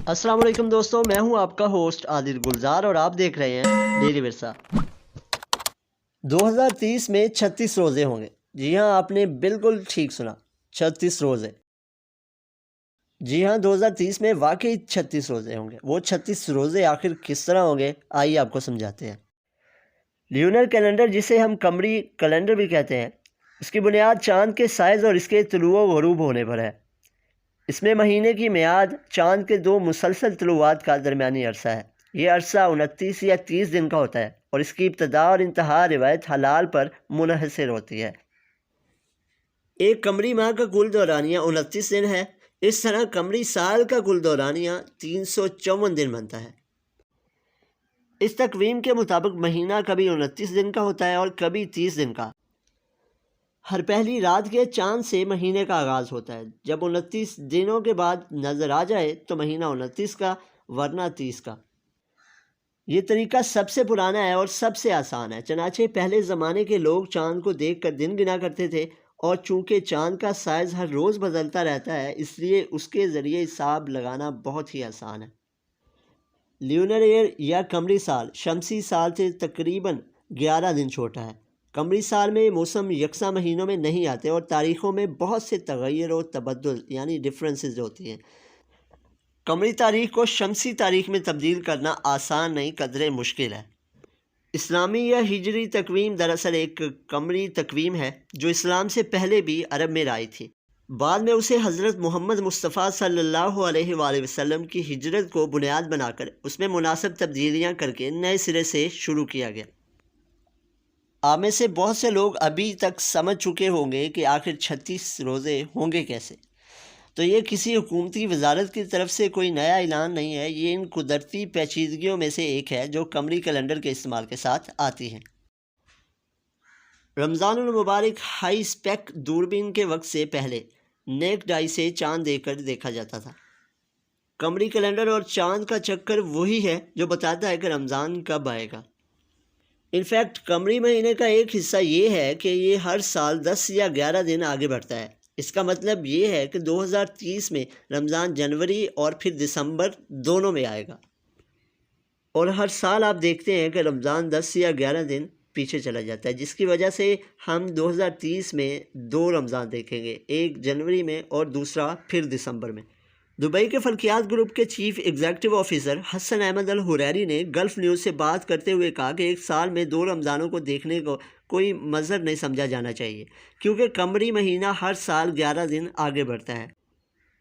السلام علیکم دوستوں، میں ہوں آپ کا ہوسٹ عادل گلزار اور آپ دیکھ رہے ہیں ڈیلی ورثہ۔ 2030 میں 36 روزے ہوں گے۔ جی ہاں، آپ نے بالکل ٹھیک سنا، 36 روزے۔ جی ہاں، 2030 میں واقعی 36 روزے ہوں گے۔ وہ 36 روزے آخر کس طرح ہوں گے، آئیے آپ کو سمجھاتے ہیں۔ لیونر کیلنڈر، جسے ہم قمری کیلنڈر بھی کہتے ہیں، اس کی بنیاد چاند کے سائز اور اس کے طلوع و غروب ہونے پر ہے۔ اس میں مہینے کی میعاد چاند کے 2 مسلسل طلوعات کا درمیانی عرصہ ہے۔ یہ عرصہ 29 یا 30 دن کا ہوتا ہے اور اس کی ابتدا اور انتہا روایت ہلال پر منحصر ہوتی ہے۔ ایک قمری ماہ کا کل دورانیہ 29 دن ہے۔ اس طرح قمری سال کا کل دورانیہ 354 دن بنتا ہے۔ اس تقویم کے مطابق مہینہ کبھی 29 دن کا ہوتا ہے اور کبھی 30 دن کا۔ ہر پہلی رات کے چاند سے مہینے کا آغاز ہوتا ہے۔ جب 29 دنوں کے بعد نظر آ جائے تو مہینہ 29 کا ورنہ 30 کا۔ یہ طریقہ سب سے پرانا ہے اور سب سے آسان ہے۔ چنانچہ پہلے زمانے کے لوگ چاند کو دیکھ کر دن گنا کرتے تھے، اور چونکہ چاند کا سائز ہر روز بدلتا رہتا ہے، اس لیے اس کے ذریعے حساب لگانا بہت ہی آسان ہے۔ لیونر ایئر یا قمری سال شمسی سال سے تقریباً 11 دن چھوٹا ہے۔ قمری سال میں موسم یکساں مہینوں میں نہیں آتے اور تاریخوں میں بہت سے تغیر و تبدل یعنی ڈفرینسز ہوتی ہیں۔ قمری تاریخ کو شمسی تاریخ میں تبدیل کرنا آسان نہیں، قدرے مشکل ہے۔ اسلامی یا ہجری تقویم دراصل ایک قمری تقویم ہے جو اسلام سے پہلے بھی عرب میں رائج تھی۔ بعد میں اسے حضرت محمد مصطفیٰ صلی اللہ علیہ وآلہ وسلم کی ہجرت کو بنیاد بنا کر اس میں مناسب تبدیلیاں کر کے نئے سرے سے شروع کیا گیا۔ آپ میں سے بہت سے لوگ ابھی تک سمجھ چکے ہوں گے کہ آخر 36 روزے ہوں گے کیسے۔ تو یہ کسی حکومتی وزارت کی طرف سے کوئی نیا اعلان نہیں ہے، یہ ان قدرتی پیچیدگیوں میں سے ایک ہے جو قمری کیلنڈر کے استعمال کے ساتھ آتی ہیں۔ رمضان المبارک ہائی اسپیک دوربین کے وقت سے پہلے نیکڈ آئی سے چاند دیکھ کر دیکھا جاتا تھا۔ قمری کیلنڈر اور چاند کا چکر وہی ہے جو بتاتا ہے کہ رمضان کب آئے گا۔ انفیکٹ قمری مہینے کا ایک حصہ یہ ہے کہ یہ ہر سال 10 یا 11 دن آگے بڑھتا ہے۔ اس کا مطلب یہ ہے کہ 2030 میں رمضان جنوری اور پھر دسمبر دونوں میں آئے گا، اور ہر سال آپ دیکھتے ہیں کہ رمضان 10 یا 11 دن پیچھے چلا جاتا ہے، جس کی وجہ سے ہم 2030 میں 2 رمضان دیکھیں گے، ایک جنوری میں اور دوسرا پھر دسمبر میں۔ دبئی کے فلکیات گروپ کے چیف ایگزیکٹو آفیسر حسن احمد الحریری نے گلف نیوز سے بات کرتے ہوئے کہا کہ ایک سال میں 2 رمضانوں کو دیکھنے کو کوئی مضر نہیں سمجھا جانا چاہیے، کیونکہ قمری مہینہ ہر سال 11 دن آگے بڑھتا ہے۔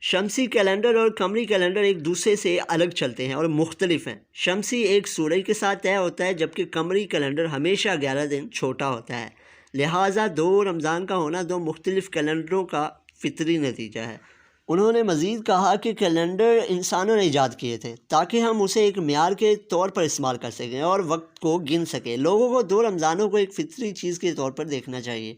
شمسی کیلنڈر اور قمری کیلنڈر ایک دوسرے سے الگ چلتے ہیں اور مختلف ہیں۔ شمسی ایک سورج کے ساتھ طے ہوتا ہے، جبکہ قمری کیلنڈر ہمیشہ 11 دن چھوٹا ہوتا ہے۔ لہٰذا 2 رمضان کا ہونا 2 مختلف کیلنڈروں کا فطری نتیجہ ہے۔ انہوں نے مزید کہا کہ کیلنڈر انسانوں نے ایجاد کیے تھے تاکہ ہم اسے ایک معیار کے طور پر استعمال کر سکیں اور وقت کو گن سکیں۔ لوگوں کو 2 رمضانوں کو ایک فطری چیز کے طور پر دیکھنا چاہیے۔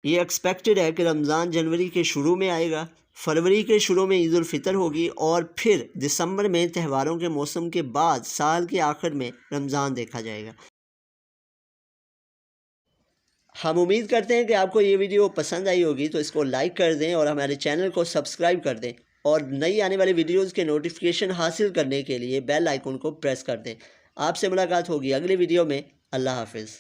یہ ایکسپیکٹڈ ہے کہ رمضان جنوری کے شروع میں آئے گا، فروری کے شروع میں عید الفطر ہوگی اور پھر دسمبر میں تہواروں کے موسم کے بعد سال کے آخر میں رمضان دیکھا جائے گا۔ ہم امید کرتے ہیں کہ آپ کو یہ ویڈیو پسند آئی ہوگی، تو اس کو لائک کر دیں اور ہمارے چینل کو سبسکرائب کر دیں، اور نئی آنے والی ویڈیوز کے نوٹیفیکیشن حاصل کرنے کے لیے بیل آئیکن کو پریس کر دیں۔ آپ سے ملاقات ہوگی اگلی ویڈیو میں۔ اللہ حافظ۔